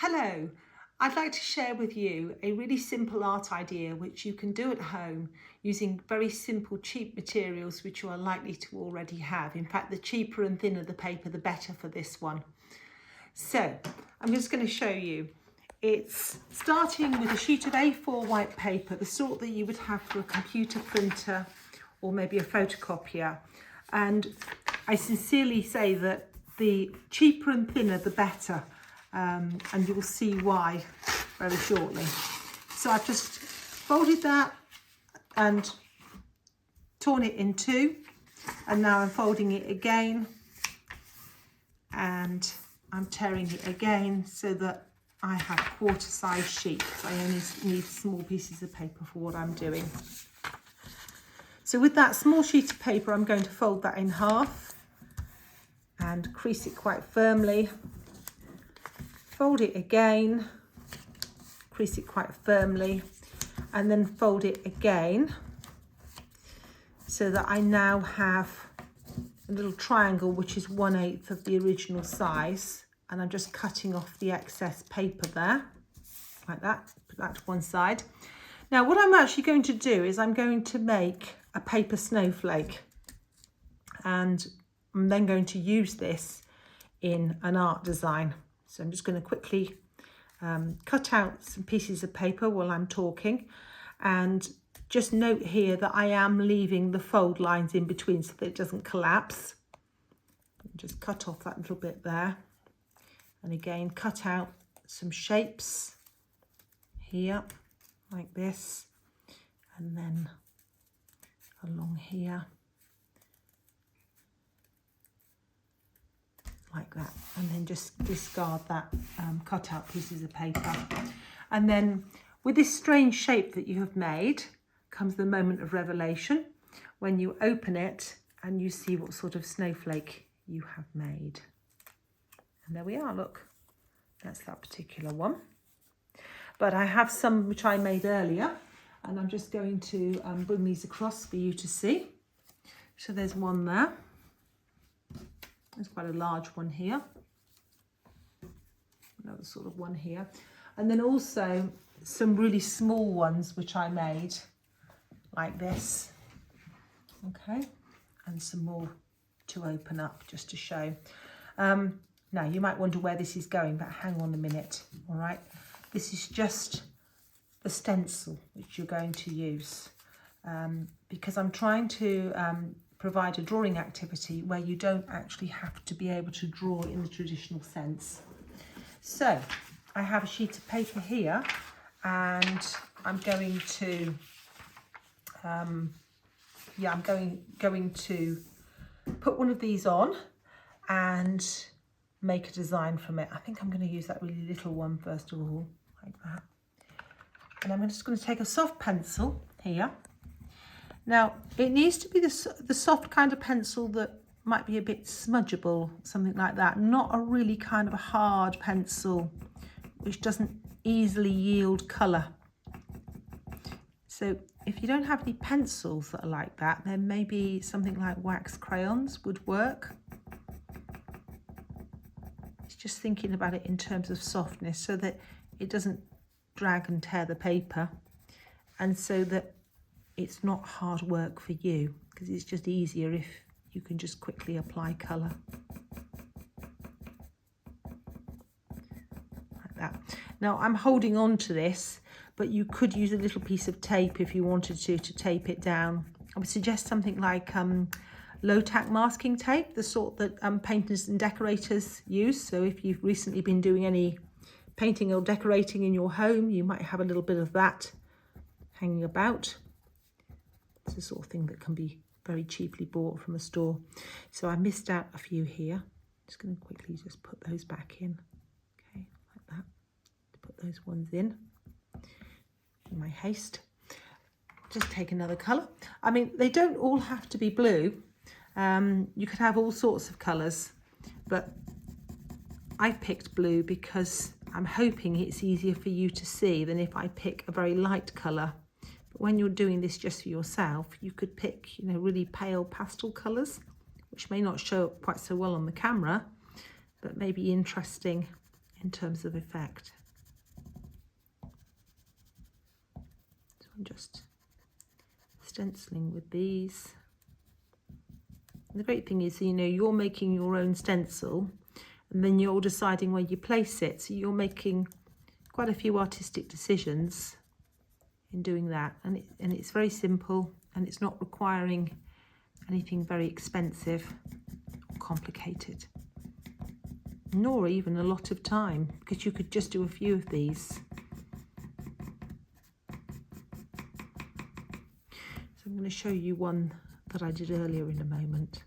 Hello, I'd like to share with you a really simple art idea which you can do at home using very simple cheap materials which you are likely to already have. In fact, the cheaper and thinner the paper, the better for this one. So I'm just going to show you. It's starting with a sheet of A4 white paper, the sort that you would have for a computer printer or maybe a photocopier. And I sincerely say that the cheaper and thinner the better. And you'll see why very shortly. So I've just folded that and torn it in two, and now I'm folding it again and I'm tearing it again so that I have quarter size sheets. I only need small pieces of paper for what I'm doing. So with that small sheet of paper, I'm going to fold that in half and crease it quite firmly. Fold it again, crease it quite firmly, and then fold it again so that I now have a little triangle which is 1/8 of the original size, and I'm just cutting off the excess paper there, like that, put that to one side. Now what I'm actually going to do is I'm going to make a paper snowflake, and I'm then going to use this in an art design. So I'm just going to quickly cut out some pieces of paper while I'm talking, and just note here that I am leaving the fold lines in between so that it doesn't collapse. Just cut off that little bit there, and again cut out some shapes here like this, and then along here like that, and then just discard that cut out pieces of paper. And then with this strange shape that you have made comes the moment of revelation, when you open it and you see what sort of snowflake you have made. And there we are, look, that's that particular one. But I have some which I made earlier, and I'm just going to bring these across for you to see. So there's one there. There's quite a large one here, another sort of one here, and then also some really small ones which I made like this, okay, and some more to open up just to show. Now you might wonder where this is going, but hang on a minute. All right, this is just the stencil which you're going to use, because I'm trying to provide a drawing activity where you don't actually have to be able to draw in the traditional sense. So I have a sheet of paper here, and I'm going to I'm going to put one of these on and make a design from it. I think I'm going to use that really little one first of all, like that. And I'm just going to take a soft pencil here. Now, it needs to be the soft kind of pencil that might be a bit smudgeable, something like that. Not a really kind of a hard pencil, which doesn't easily yield colour. So if you don't have any pencils that are like that, then maybe something like wax crayons would work. It's just thinking about it in terms of softness so that it doesn't drag and tear the paper, and so that it's not hard work for you, because it's just easier if you can just quickly apply colour like that. Now I'm holding on to this, but you could use a little piece of tape if you wanted to tape it down. I would suggest something like low-tack masking tape, the sort that painters and decorators use. So if you've recently been doing any painting or decorating in your home, you might have a little bit of that hanging about. It's the sort of thing that can be very cheaply bought from a store. So I missed out a few here. Just going to quickly just put those back in. Okay, like that. Put those ones in my haste. Just take another colour. I mean, they don't all have to be blue. You could have all sorts of colours, but I picked blue because I'm hoping it's easier for you to see than if I pick a very light colour. But when you're doing this just for yourself, you could pick, really pale pastel colours, which may not show up quite so well on the camera, but may be interesting in terms of effect. So I'm just stenciling with these. And the great thing is, you know, you're making your own stencil and then you're deciding where you place it. So you're making quite a few artistic decisions in doing that. And it's very simple, and it's not requiring anything very expensive or complicated, nor even a lot of time, because you could just do a few of these. So I'm going to show you one that I did earlier in a moment.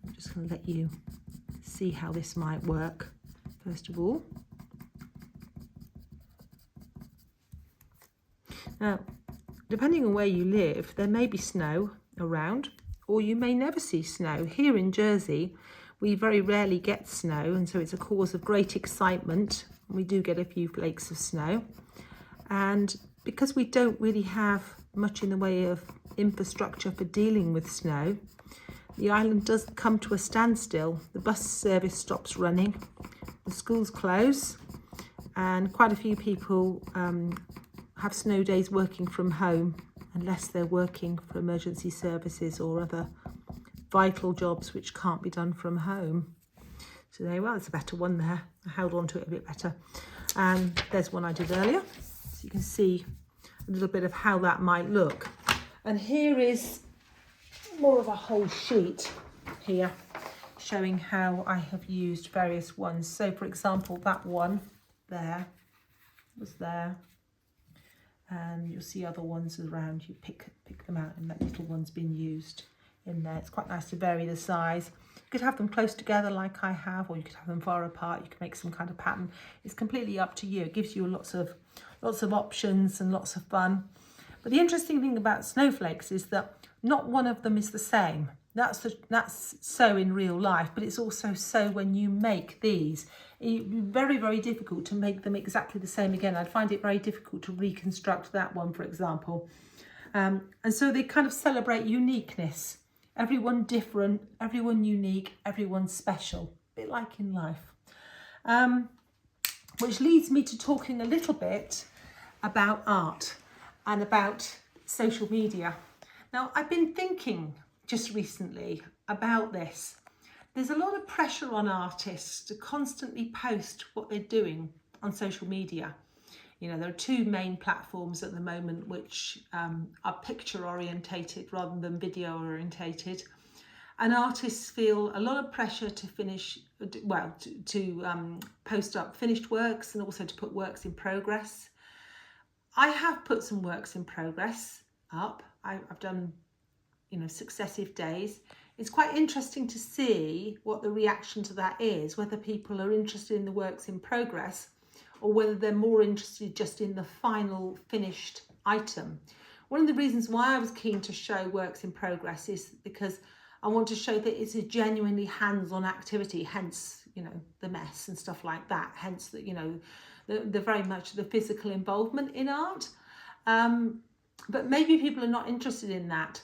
I'm just going to let you see how this might work first of all. Now, depending on where you live, there may be snow around, or you may never see snow. Here in Jersey, we very rarely get snow, and so it's a cause of great excitement. We do get a few flakes of snow. And because we don't really have much in the way of infrastructure for dealing with snow, the island does come to a standstill. The bus service stops running, the schools close, and quite a few people have snow days working from home, unless they're working for emergency services or other vital jobs which can't be done from home. So there you are, it's a better one there. I held on to it a bit better. And there's one I did earlier. So you can see a little bit of how that might look. And here is more of a whole sheet here, showing how I have used various ones. So for example, that one there was there. And you'll see other ones around. You pick them out, and that little one's been used in there. It's quite nice to vary the size. You could have them close together like I have, or you could have them far apart. You can make some kind of pattern. It's completely up to you. It gives you lots of options and lots of fun. But the interesting thing about snowflakes is that not one of them is the same. That's so in real life, but it's also so when you make these. It's very, very difficult to make them exactly the same again. I'd find it very difficult to reconstruct that one, for example. And so they kind of celebrate uniqueness. Everyone different, everyone unique, everyone special, a bit like in life. Which leads me to talking a little bit about art and about social media. Now, I've been thinking just recently about this. There's a lot of pressure on artists to constantly post what they're doing on social media. You know, there are two main platforms at the moment which are picture orientated rather than video orientated. And artists feel a lot of pressure to post up finished works and also to put works in progress. I have put some works in progress up. I've done, you know, successive days. It's quite interesting to see what the reaction to that is, whether people are interested in the works in progress or whether they're more interested just in the final finished item. One of the reasons why I was keen to show works in progress is because I want to show that it's a genuinely hands-on activity, hence, you know, the mess and stuff like that, hence the, you know, the very much the physical involvement in art. But maybe people are not interested in that.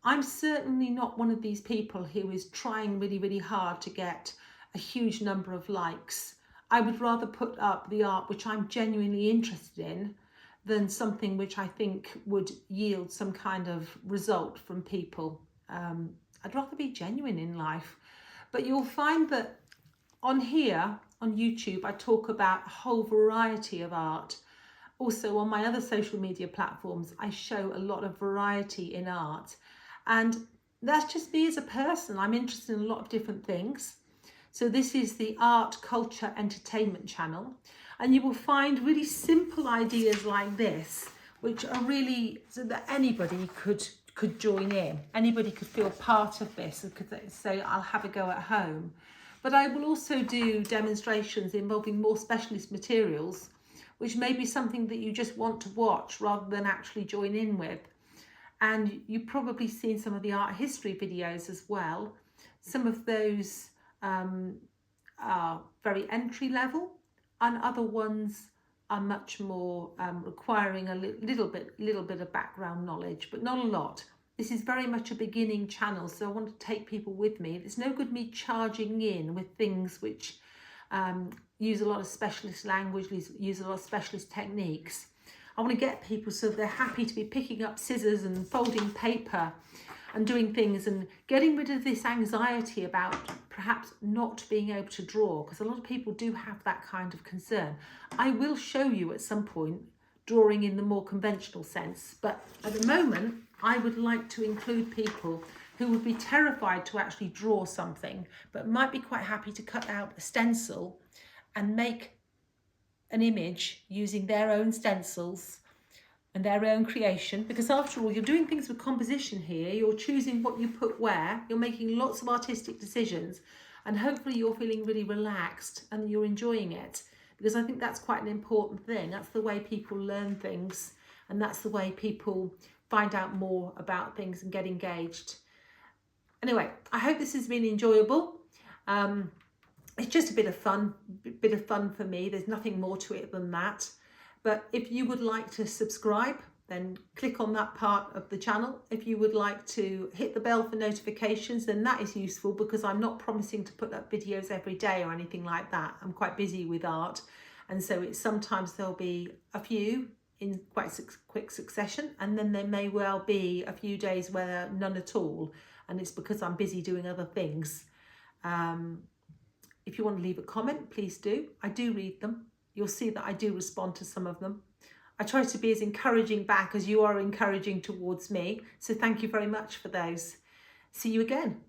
I'm certainly not one of these people who is trying really, really hard to get a huge number of likes. I would rather put up the art which I'm genuinely interested in than something which I think would yield some kind of result from people. I'd rather be genuine in life. But you'll find that on here, on YouTube, I talk about a whole variety of art. Also on my other social media platforms, I show a lot of variety in art. And that's just me as a person. I'm interested in a lot of different things. So this is the Art, Culture, Entertainment channel. And you will find really simple ideas like this, which are really so that anybody could join in. Anybody could feel part of this and could say, I'll have a go at home. But I will also do demonstrations involving more specialist materials, which may be something that you just want to watch rather than actually join in with. And you've probably seen some of the art history videos as well. Some of those are very entry level, and other ones are much more requiring a little bit of background knowledge, but not a lot. This is very much a beginning channel, so I want to take people with me. It's no good me charging in with things which use a lot of specialist language, use a lot of specialist techniques. I want to get people so they're happy to be picking up scissors and folding paper and doing things and getting rid of this anxiety about perhaps not being able to draw, because a lot of people do have that kind of concern. I will show you at some point drawing in the more conventional sense, but at the moment I would like to include people who would be terrified to actually draw something, but might be quite happy to cut out a stencil and make an image using their own stencils and their own creation, because after all, you're doing things with composition here. You're choosing what you put where, you're making lots of artistic decisions, and hopefully you're feeling really relaxed and you're enjoying it, because I think that's quite an important thing. That's the way people learn things, and that's the way people find out more about things and get engaged. Anyway, I hope this has been enjoyable. It's just a bit of fun for me. There's nothing more to it than that. But if you would like to subscribe, then click on that part of the channel. If you would like to hit the bell for notifications, then that is useful, because I'm not promising to put up videos every day or anything like that. I'm quite busy with art, and so it's sometimes there'll be a few in quite quick succession, and then there may well be a few days where none at all, and it's because I'm busy doing other things. If you want to leave a comment, please do. I do read them. You'll see that I do respond to some of them. I try to be as encouraging back as you are encouraging towards me. So thank you very much for those. See you again.